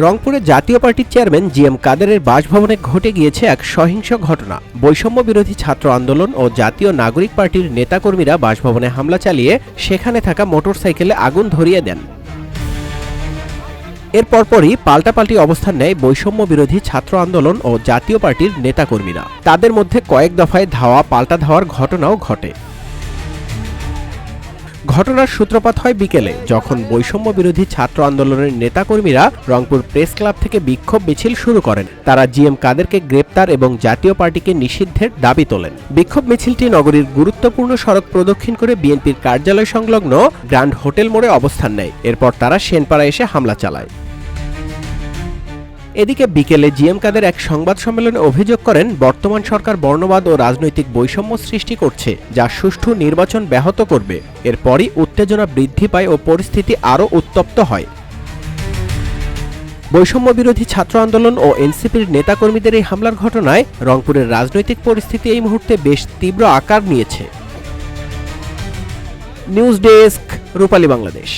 রংপুরে জাতীয় পার্টির চেয়ারম্যান জিএম কাদেরের বাসভবনে ঘটে গিয়েছে এক সহিংস ঘটনা। বৈষম্য বিরোধী ছাত্র আন্দোলন ও জাতীয় নাগরিক পার্টির নেতাকর্মীরা বাসভবনে হামলা চালিয়ে সেখানে থাকা মোটরসাইকেলে আগুন ধরিয়ে দেন। এর পরপরই পাল্টাপাল্টি অবস্থান নেয় বৈষম্য বিরোধী ছাত্র আন্দোলন ও জাতীয় পার্টির নেতাকর্মীরা। তাদের মধ্যে কয়েক দফায় ধাওয়া পাল্টা ধাওয়ার ঘটনাও ঘটে। ঘটনার সূত্রপাত হয় বিকেলে, যখন বৈষম্য বিরোধী ছাত্র আন্দোলনের নেতাকর্মীরা রংপুর প্রেস ক্লাব থেকে বিক্ষোভ মিছিল শুরু করেন। তারা জিএম কাদেরকে গ্রেপ্তার এবং জাতীয় পার্টিকে নিষিদ্ধের দাবি তোলেন। বিক্ষোভ মিছিলটি নগরীর গুরুত্বপূর্ণ সড়ক প্রদক্ষিণ করে বিএনপির কার্যালয় সংলগ্ন গ্র্যান্ড হোটেল মোড়ে অবস্থান নেয়। এরপর তারা সেনপাড়া এসে হামলা চালায়। এদিকে বিকেলে জিএম কাদের এক সংবাদ সম্মেলনে অভিযোগ করেন, বর্তমান সরকার বর্ণবাদ ও রাজনৈতিক বৈষম্য সৃষ্টি করছে, যা সুষ্ঠু নির্বাচন ব্যাহত করবে। এরপরই উত্তেজনা বৃদ্ধি পায় ও পরিস্থিতি আরও উত্তপ্ত হয়। বৈষম্য বিরোধী ছাত্র আন্দোলন ও এনসিপির নেতাকর্মীদের এই হামলার ঘটনায় রংপুরের রাজনৈতিক পরিস্থিতি এই মুহূর্তে বেশ তীব্র আকার নিয়েছে। নিউজ ডেস্ক, রূপালী বাংলাদেশ।